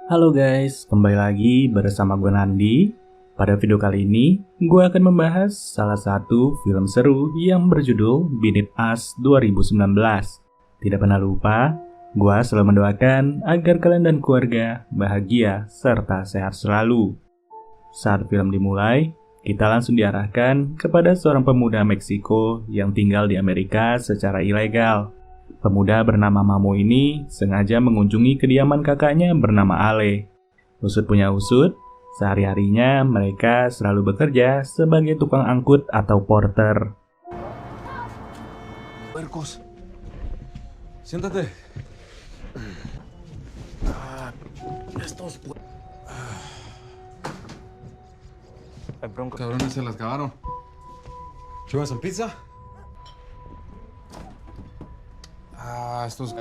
Halo guys, kembali lagi bersama gue Nandi. Pada video kali ini, gue akan membahas salah satu film seru yang berjudul Beat It Us 2019. Tidak pernah lupa, gue selalu mendoakan agar kalian dan keluarga bahagia serta sehat selalu. Saat film dimulai, kita langsung diarahkan kepada seorang pemuda Meksiko yang tinggal di Amerika secara ilegal. Pemuda bernama Mamo ini sengaja mengunjungi kediaman kakaknya bernama Ale. Usut punya usut, sehari-harinya mereka selalu bekerja sebagai tukang angkut atau porter. Marcos, siéntate. Estos cabrones se las acabaron. ¿You want some pizza? Estos...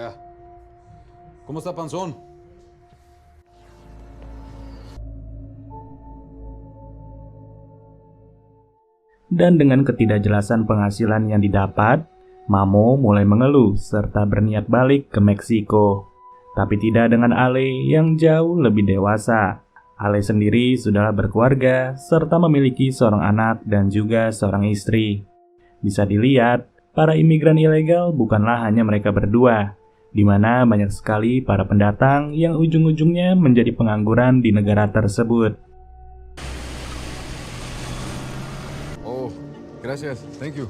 ¿Cómo está Panzón? Dan dengan ketidakjelasan penghasilan yang didapat, Mamo mulai mengeluh serta berniat balik ke Meksiko. Tapi tidak dengan Ale yang jauh lebih dewasa. Ale sendiri sudah berkeluarga serta memiliki seorang anak dan juga seorang istri. Bisa dilihat, para imigran ilegal bukanlah hanya mereka berdua, di mana banyak sekali para pendatang yang ujung-ujungnya menjadi pengangguran di negara tersebut. Oh, gracias. Thank you.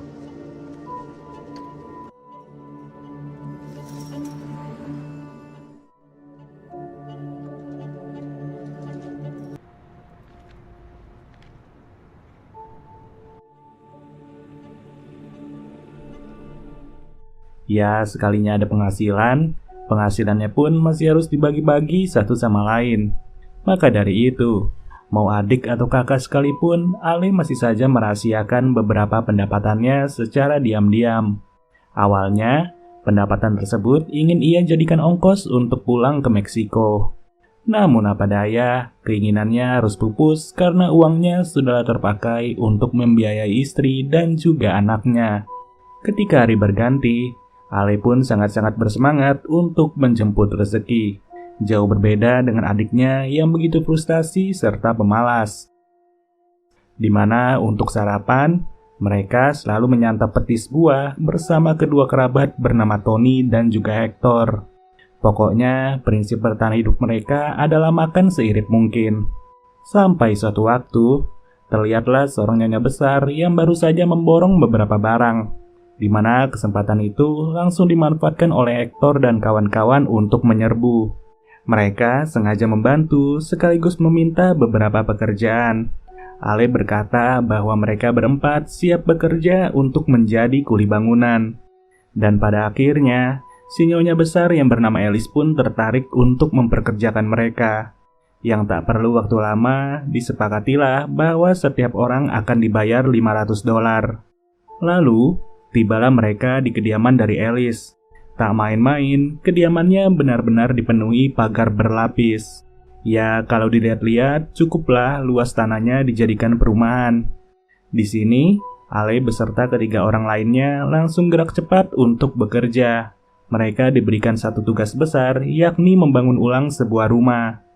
Ya, sekalinya ada penghasilannya pun masih harus dibagi-bagi satu sama lain. Maka dari itu, mau adik atau kakak sekalipun, Ale masih saja merahasiakan beberapa pendapatannya secara diam-diam. Awalnya, pendapatan tersebut ingin ia jadikan ongkos untuk pulang ke Meksiko. Namun apa daya, keinginannya harus pupus karena uangnya sudah terpakai untuk membiayai istri dan juga anaknya. Ketika hari berganti, Ale pun sangat-sangat bersemangat untuk menjemput rezeki. Jauh berbeda dengan adiknya yang begitu frustasi serta pemalas. Di mana untuk sarapan, mereka selalu menyantap petis buah bersama kedua kerabat bernama Tony dan juga Hector. Pokoknya, prinsip bertahan hidup mereka adalah makan seirit mungkin. Sampai suatu waktu, terlihatlah seorang nyonya besar yang baru saja memborong beberapa barang. Di mana kesempatan itu langsung dimanfaatkan oleh Hector dan kawan-kawan untuk menyerbu. Mereka sengaja membantu sekaligus meminta beberapa pekerjaan. Ale berkata bahwa mereka berempat siap bekerja untuk menjadi kuli bangunan. Dan pada akhirnya, si nyonya besar yang bernama Alice pun tertarik untuk memperkerjakan mereka. Yang tak perlu waktu lama, disepakatilah bahwa setiap orang akan dibayar $500. Lalu, tibalah mereka di kediaman dari Alice. Tak main-main, kediamannya benar-benar dipenuhi pagar berlapis. Ya, kalau dilihat-lihat, cukuplah luas tanahnya dijadikan perumahan. Di sini, Ale beserta ketiga orang lainnya langsung gerak cepat untuk bekerja. Mereka diberikan satu tugas besar, yakni membangun ulang sebuah rumah.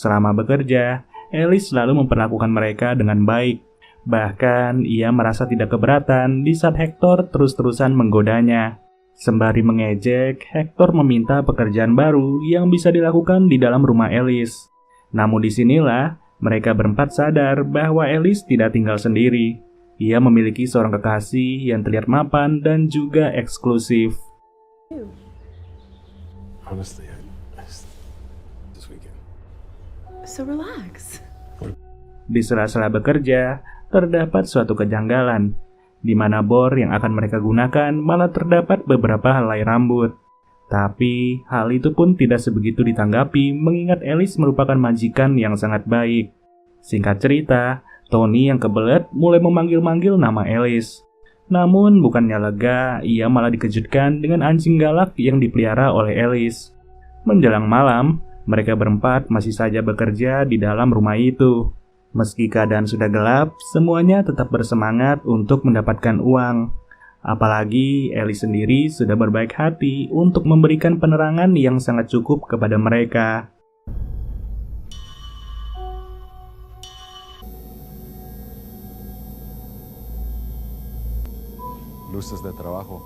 Selama bekerja, Alice selalu memperlakukan mereka dengan baik. Bahkan, ia merasa tidak keberatan di saat Hector terus-terusan menggodanya. Sembari mengejek, Hector meminta pekerjaan baru yang bisa dilakukan di dalam rumah Alice. Namun disinilah, mereka berempat sadar bahwa Alice tidak tinggal sendiri. Ia memiliki seorang kekasih yang terlihat mapan dan juga eksklusif. Honestly, this weekend. So relax. Di sela-sela bekerja, terdapat suatu kejanggalan, di mana bor yang akan mereka gunakan malah terdapat beberapa helai rambut. Tapi, hal itu pun tidak sebegitu ditanggapi mengingat Alice merupakan majikan yang sangat baik. Singkat cerita, Tony yang kebelet mulai memanggil-manggil nama Alice. Namun bukannya lega, ia malah dikejutkan dengan anjing galak yang dipelihara oleh Alice. Menjelang malam, mereka berempat masih saja bekerja di dalam rumah itu. Meski keadaan sudah gelap, semuanya tetap bersemangat untuk mendapatkan uang. Apalagi Alice sendiri sudah berbaik hati untuk memberikan penerangan yang sangat cukup kepada mereka. Luces de trabajo.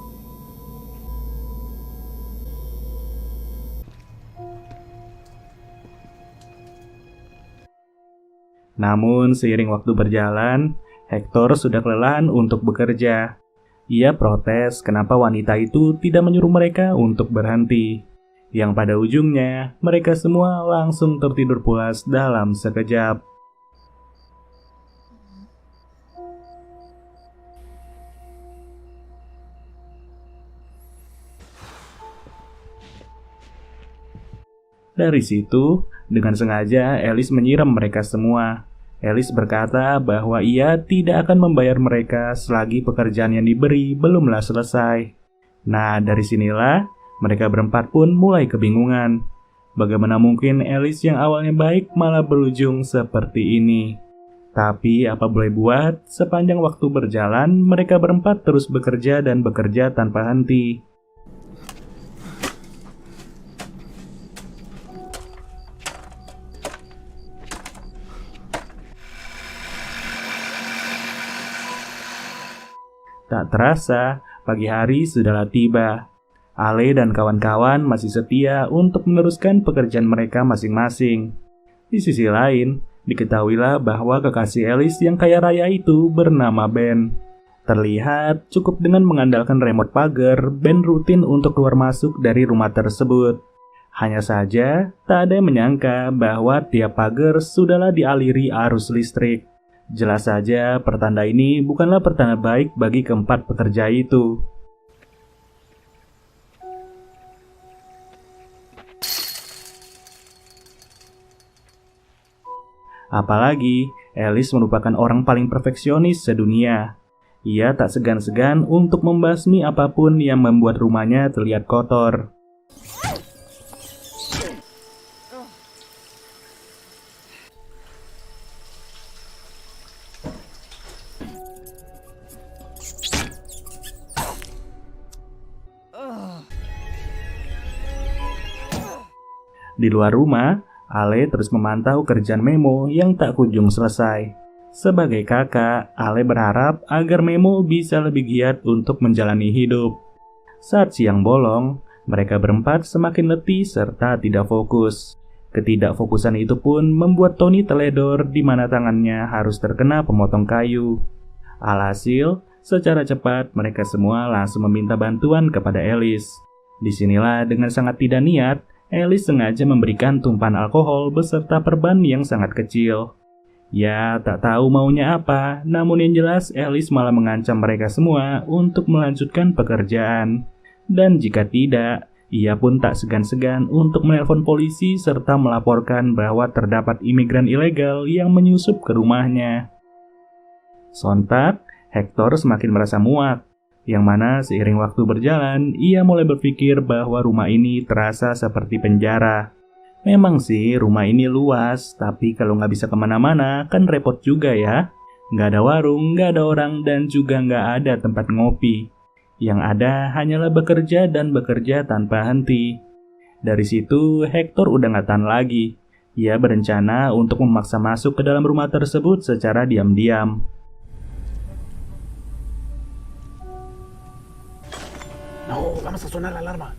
Namun seiring waktu berjalan, Hector sudah kelelahan untuk bekerja. Ia protes kenapa wanita itu tidak menyuruh mereka untuk berhenti. Yang pada ujungnya, mereka semua langsung tertidur pulas dalam sekejap. Dari situ, dengan sengaja Alice menyiram mereka semua. Alice berkata bahwa ia tidak akan membayar mereka selagi pekerjaan yang diberi belumlah selesai. Nah, dari sinilah mereka berempat pun mulai kebingungan. Bagaimana mungkin Alice yang awalnya baik malah berujung seperti ini? Tapi apa boleh buat, sepanjang waktu berjalan, mereka berempat terus bekerja dan bekerja tanpa henti. Tak terasa, pagi hari sudahlah tiba. Ale dan kawan-kawan masih setia untuk meneruskan pekerjaan mereka masing-masing. Di sisi lain, diketahuilah bahwa kekasih Alice yang kaya raya itu bernama Ben. Terlihat cukup dengan mengandalkan remote pagar, Ben rutin untuk keluar masuk dari rumah tersebut. Hanya saja, tak ada yang menyangka bahwa tiap pagar sudahlah dialiri arus listrik. Jelas saja pertanda ini bukanlah pertanda baik bagi keempat pekerja itu. Apalagi, Alice merupakan orang paling perfeksionis sedunia. Ia tak segan-segan untuk membasmi apapun yang membuat rumahnya terlihat kotor. Di luar rumah, Ale terus memantau kerjaan Memo yang tak kunjung selesai. Sebagai kakak, Ale berharap agar Memo bisa lebih giat untuk menjalani hidup. Saat siang bolong, mereka berempat semakin letih serta tidak fokus. Ketidakfokusan itu pun membuat Tony teledor di mana tangannya harus terkena pemotong kayu. Alhasil, secara cepat mereka semua langsung meminta bantuan kepada Alice. Disinilah dengan sangat tidak niat, Alice sengaja memberikan tumpahan alkohol beserta perban yang sangat kecil. Ya, tak tahu maunya apa, namun yang jelas Alice malah mengancam mereka semua untuk melanjutkan pekerjaan. Dan jika tidak, ia pun tak segan-segan untuk menelpon polisi serta melaporkan bahwa terdapat imigran ilegal yang menyusup ke rumahnya. Sontak, Hector semakin merasa muak. Yang mana seiring waktu berjalan, ia mulai berpikir bahwa rumah ini terasa seperti penjara. Memang sih rumah ini luas, tapi kalau nggak bisa kemana-mana kan repot juga ya. Nggak ada warung, nggak ada orang, dan juga nggak ada tempat ngopi. Yang ada hanyalah bekerja dan bekerja tanpa henti. Dari situ Hector udah nggak tahan lagi. Ia berencana untuk memaksa masuk ke dalam rumah tersebut secara diam-diam. No, vamos a sonar la alarma.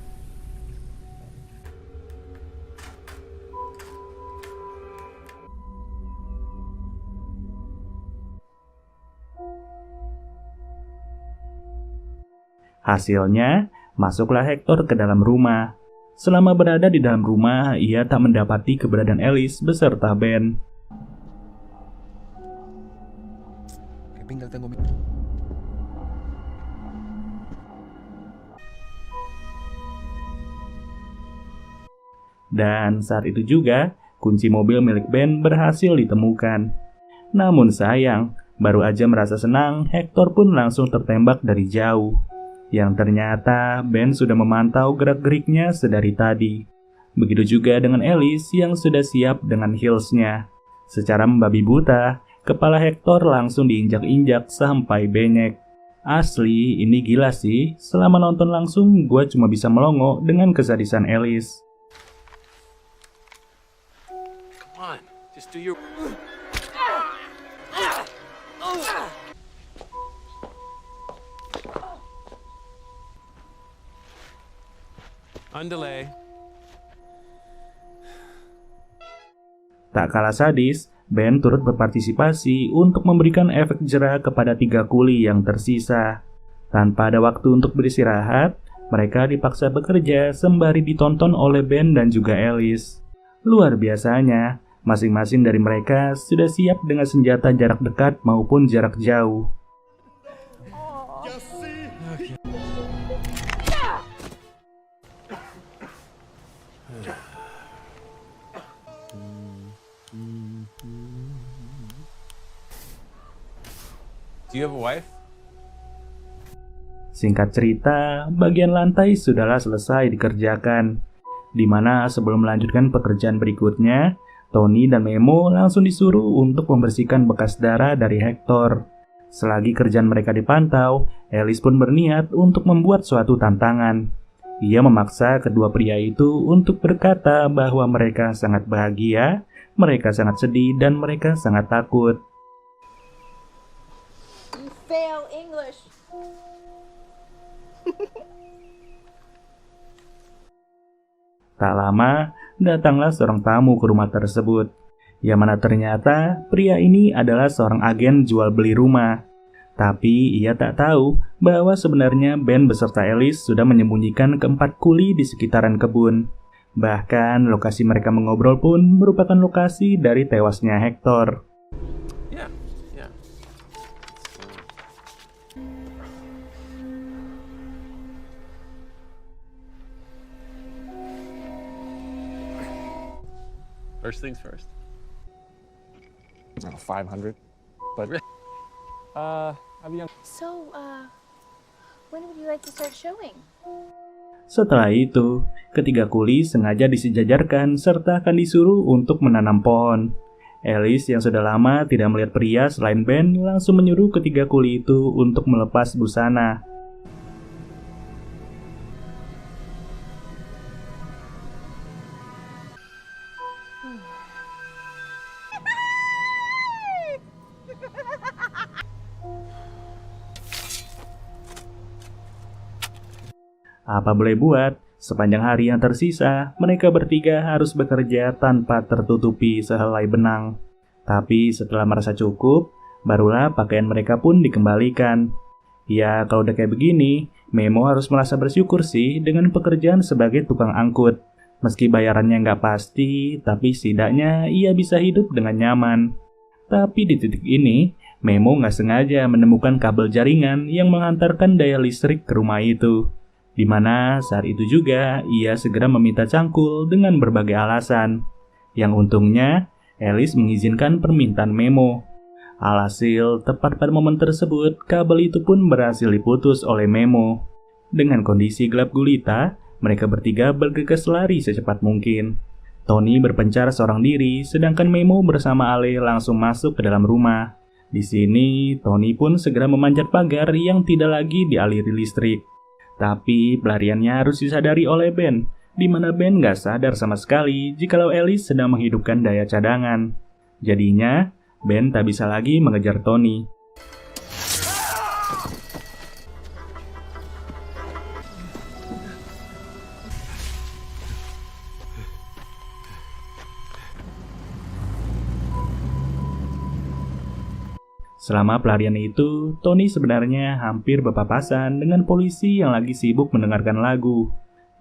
Hasilnya, masuklah Hector ke dalam rumah. Selama berada di dalam rumah, ia tak mendapati keberadaan Alice beserta Ben. ¿Qué pinta tengo? Dan saat itu juga, kunci mobil milik Ben berhasil ditemukan. Namun sayang, Baru aja merasa senang, Hector pun langsung tertembak dari jauh. Yang ternyata Ben sudah memantau gerak-geriknya sedari tadi. Begitu juga dengan Alice yang sudah siap dengan heels-nya. Secara membabi buta, kepala Hector langsung diinjak-injak sampai benyek. Asli, ini gila sih. Selama nonton langsung, gue cuma bisa melongo dengan kesadisan Alice. Come on, just do your... Underlay. Tak kalah sadis, Ben turut berpartisipasi untuk memberikan efek jera kepada 3 kuli yang tersisa. Tanpa ada waktu untuk beristirahat, mereka dipaksa bekerja sembari ditonton oleh Ben dan juga Alice. Luar biasanya, masing-masing dari mereka sudah siap dengan senjata jarak dekat maupun jarak jauh. Do you have a wife? Singkat cerita, bagian lantai sudahlah selesai dikerjakan. Di mana sebelum melanjutkan pekerjaan berikutnya, Tony dan Memo langsung disuruh untuk membersihkan bekas darah dari Hector. Selagi kerjaan mereka dipantau, Alice pun berniat untuk membuat suatu tantangan. Ia memaksa kedua pria itu untuk berkata bahwa mereka sangat bahagia, mereka sangat sedih, dan mereka sangat takut. You fail English. Tak lama, datanglah seorang tamu ke rumah tersebut. Yang mana ternyata pria ini adalah seorang agen jual beli rumah. Tapi ia tak tahu bahwa sebenarnya Ben beserta Alice sudah menyembunyikan keempat kuli di sekitaran kebun. Bahkan lokasi mereka mengobrol pun merupakan lokasi dari tewasnya Hector. Yeah. First things first. 500. But So, when would you like to start showing? Setelah itu, ketiga kuli sengaja disejajarkan serta akan disuruh untuk menanam pohon. Alice yang sudah lama tidak melihat pria selain Ben langsung menyuruh ketiga kuli itu untuk melepas busana. Apa boleh buat, sepanjang hari yang tersisa, mereka bertiga harus bekerja tanpa tertutupi sehelai benang. Tapi setelah merasa cukup, barulah pakaian mereka pun dikembalikan. Ya, kalau udah kayak begini, Memo harus merasa bersyukur sih dengan pekerjaan sebagai tukang angkut. Meski bayarannya nggak pasti, tapi setidaknya ia bisa hidup dengan nyaman. Tapi di titik ini, Memo nggak sengaja menemukan kabel jaringan yang menghantarkan daya listrik ke rumah itu. Di mana saat itu juga ia segera meminta cangkul dengan berbagai alasan. Yang untungnya, Alice mengizinkan permintaan Memo. Alhasil, tepat pada momen tersebut, kabel itu pun berhasil diputus oleh Memo. Dengan kondisi gelap gulita, mereka bertiga bergegas lari secepat mungkin. Tony berpencar seorang diri, sedangkan Memo bersama Ale langsung masuk ke dalam rumah. Di sini, Tony pun segera memanjat pagar yang tidak lagi dialiri listrik. Tapi pelariannya harus disadari oleh Ben, di mana Ben gak sadar sama sekali jikalau Alice sedang menghidupkan daya cadangan. Jadinya, Ben tak bisa lagi mengejar Tony. Selama pelarian itu, Tony sebenarnya hampir berpapasan dengan polisi yang lagi sibuk mendengarkan lagu.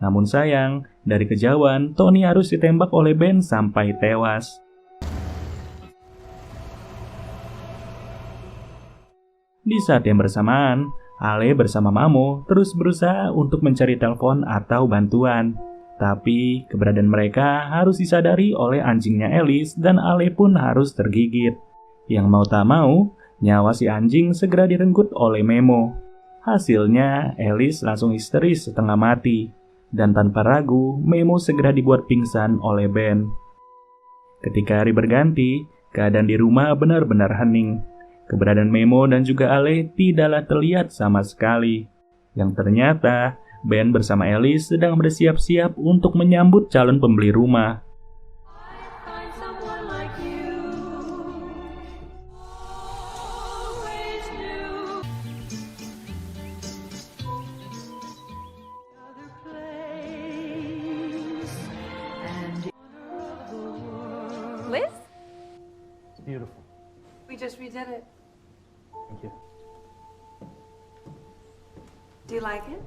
Namun sayang, dari kejauhan, Tony harus ditembak oleh Ben sampai tewas. Di saat yang bersamaan, Ale bersama Mamo terus berusaha untuk mencari telepon atau bantuan. Tapi keberadaan mereka harus disadari oleh anjingnya Alice dan Ale pun harus tergigit. Yang mau tak mau, Nyawa si anjing segera direnggut oleh Memo. Hasilnya, Alice langsung histeris setengah mati. Dan tanpa ragu, Memo segera dibuat pingsan oleh Ben. Ketika hari berganti, keadaan di rumah benar-benar hening. Keberadaan Memo dan juga Ale tidaklah terlihat sama sekali. Yang ternyata, Ben bersama Alice sedang bersiap-siap untuk menyambut calon pembeli rumah. Find someone like you. Always knew. Other place and corner of the world. Liz? It's beautiful. We just redid it. Thank you. Do you like it?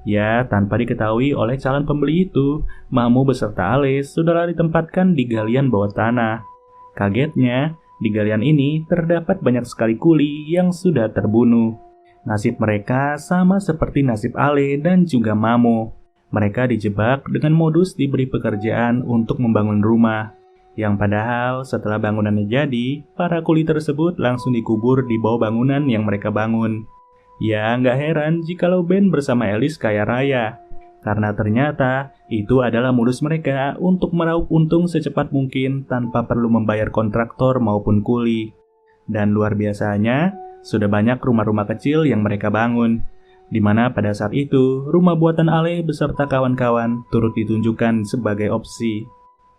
Ya, tanpa diketahui oleh calon pembeli itu, Mamo beserta Ale sudahlah ditempatkan di galian bawah tanah. Kagetnya, di galian ini terdapat banyak sekali kuli yang sudah terbunuh. Nasib mereka sama seperti nasib Ale dan juga Mamo. Mereka dijebak dengan modus diberi pekerjaan untuk membangun rumah. Yang padahal setelah bangunannya jadi, para kuli tersebut langsung dikubur di bawah bangunan yang mereka bangun. Ya, nggak heran jikalau Ben bersama Alice kaya raya. Karena ternyata itu adalah modus mereka untuk meraup untung secepat mungkin tanpa perlu membayar kontraktor maupun kuli. Dan luar biasanya, sudah banyak rumah-rumah kecil yang mereka bangun. Di mana pada saat itu, rumah buatan Ale beserta kawan-kawan turut ditunjukkan sebagai opsi.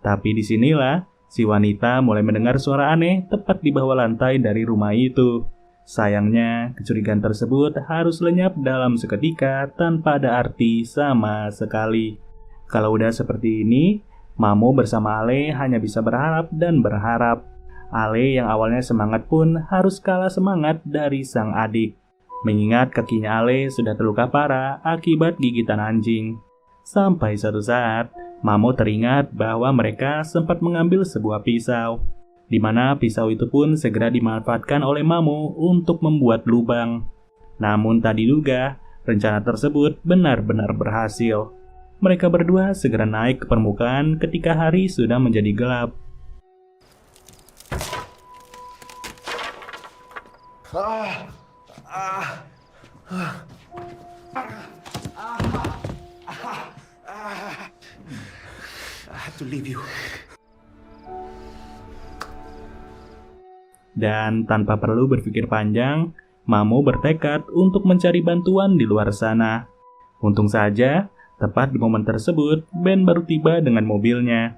Tapi disinilah, si wanita mulai mendengar suara aneh tepat di bawah lantai dari rumah itu. Sayangnya, kecurigaan tersebut harus lenyap dalam seketika tanpa ada arti sama sekali. Kalau udah seperti ini, Mamo bersama Ale hanya bisa berharap dan berharap. Ale yang awalnya semangat pun harus kalah semangat dari sang adik. Mengingat kakinya Ale sudah terluka parah akibat gigitan anjing. Sampai suatu saat, Mamo teringat bahwa mereka sempat mengambil sebuah pisau. Di mana pisau itu pun segera dimanfaatkan oleh Mamo untuk membuat lubang. Namun tak diduga, rencana tersebut benar-benar berhasil. Mereka berdua segera naik ke permukaan ketika hari sudah menjadi gelap. I have to leave you. Dan tanpa perlu berpikir panjang, Mamo bertekad untuk mencari bantuan di luar sana. Untung saja, tepat di momen tersebut, Ben baru tiba dengan mobilnya.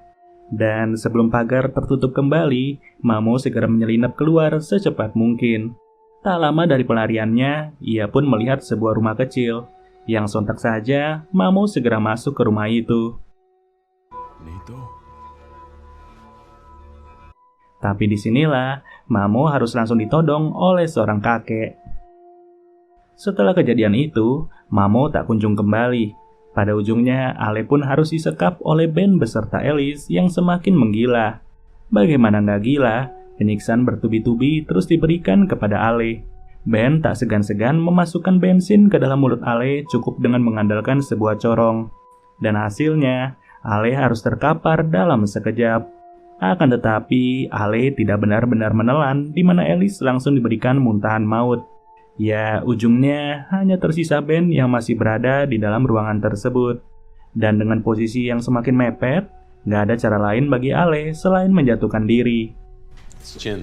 Dan sebelum pagar tertutup kembali, Mamo segera menyelinap keluar secepat mungkin. Tak lama dari pelariannya, ia pun melihat sebuah rumah kecil. Yang sontak saja, Mamo segera masuk ke rumah itu. Lito. Tapi disinilah, Mamo harus langsung ditodong oleh seorang kakek. Setelah kejadian itu, Mamo tak kunjung kembali. Pada ujungnya, Ale pun harus disekap oleh Ben beserta Alice yang semakin menggila. Bagaimana nggak gila, penyiksaan bertubi-tubi terus diberikan kepada Ale. Ben tak segan-segan memasukkan bensin ke dalam mulut Ale cukup dengan mengandalkan sebuah corong. Dan hasilnya, Ale harus terkapar dalam sekejap. Akan tetapi, Ale tidak benar-benar menelan di mana Alice langsung diberikan muntahan maut. Ya, ujungnya hanya tersisa Ben yang masih berada di dalam ruangan tersebut. Dan dengan posisi yang semakin mepet, nggak ada cara lain bagi Ale selain menjatuhkan diri. Chin.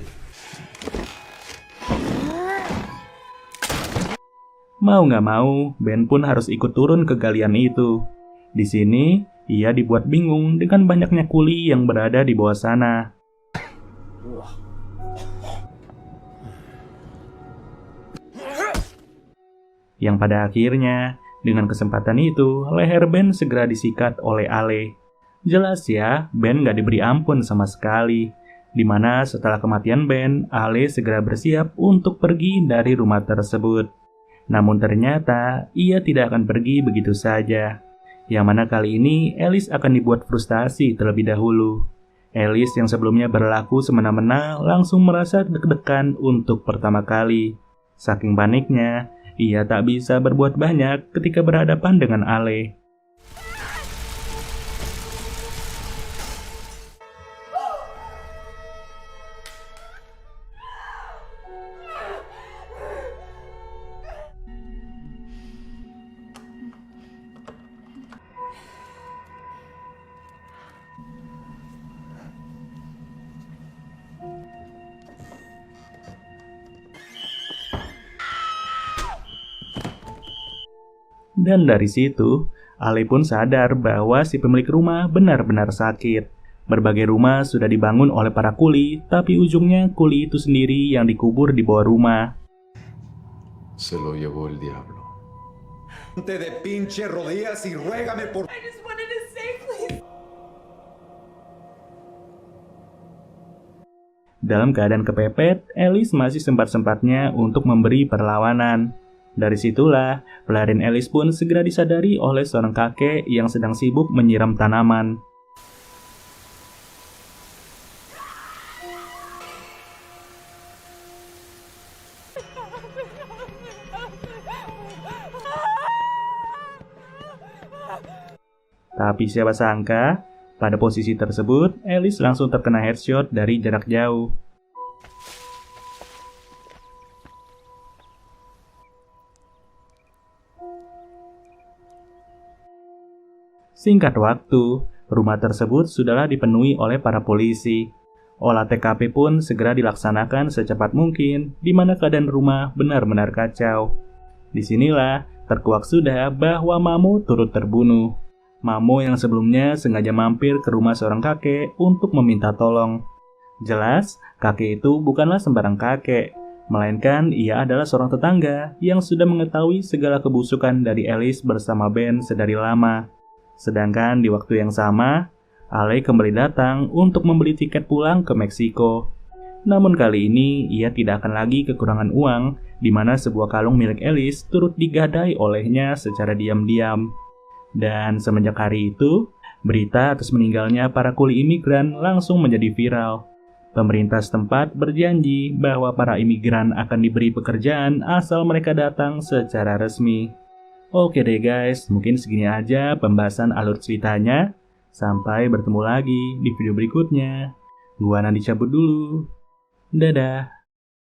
Mau nggak mau, Ben pun harus ikut turun ke galian itu. Di sini, ia dibuat bingung dengan banyaknya kuli yang berada di bawah sana. Yang pada akhirnya, dengan kesempatan itu, leher Ben segera disikat oleh Ale. Jelas ya, Ben gak diberi ampun sama sekali. Dimana setelah kematian Ben, Ale segera bersiap untuk pergi dari rumah tersebut. Namun ternyata, ia tidak akan pergi begitu saja. Yang mana kali ini Alice akan dibuat frustasi terlebih dahulu. Alice yang sebelumnya berlaku semena-mena langsung merasa deg-degan untuk pertama kali. Saking paniknya, ia tak bisa berbuat banyak ketika berhadapan dengan Ale. Dan dari situ, Ale pun sadar bahwa si pemilik rumah benar-benar sakit. Berbagai rumah sudah dibangun oleh para kuli, tapi ujungnya kuli itu sendiri yang dikubur di bawah rumah. Se lo llevó el diablo. Te de pinche rodillas y ruégame por... I just wanted to say, please. Dalam keadaan kepepet, Alice masih sempat-sempatnya untuk memberi perlawanan. Dari situlah, pelarian Alice pun segera disadari oleh seorang kakek yang sedang sibuk menyiram tanaman. Tapi siapa sangka, pada posisi tersebut, Alice langsung terkena headshot dari jarak jauh. Singkat waktu, rumah tersebut sudahlah dipenuhi oleh para polisi. Olah TKP pun segera dilaksanakan secepat mungkin, di mana keadaan rumah benar-benar kacau. Disinilah terkuak sudah bahwa Mamo turut terbunuh. Mamo yang sebelumnya sengaja mampir ke rumah seorang kakek untuk meminta tolong. Jelas, kakek itu bukanlah sembarang kakek, melainkan ia adalah seorang tetangga yang sudah mengetahui segala kebusukan dari Alice bersama Ben sedari lama. Sedangkan di waktu yang sama, Ale kembali datang untuk membeli tiket pulang ke Meksiko. Namun kali ini ia tidak akan lagi kekurangan uang, di mana sebuah kalung milik Alice turut digadai olehnya secara diam-diam. Dan semenjak hari itu, berita atas meninggalnya para kuli imigran langsung menjadi viral. Pemerintah setempat berjanji bahwa para imigran akan diberi pekerjaan asal mereka datang secara resmi. Oke deh guys, mungkin segini aja pembahasan alur ceritanya. Sampai bertemu lagi di video berikutnya. Gua Nandi cabut dulu. Dadah.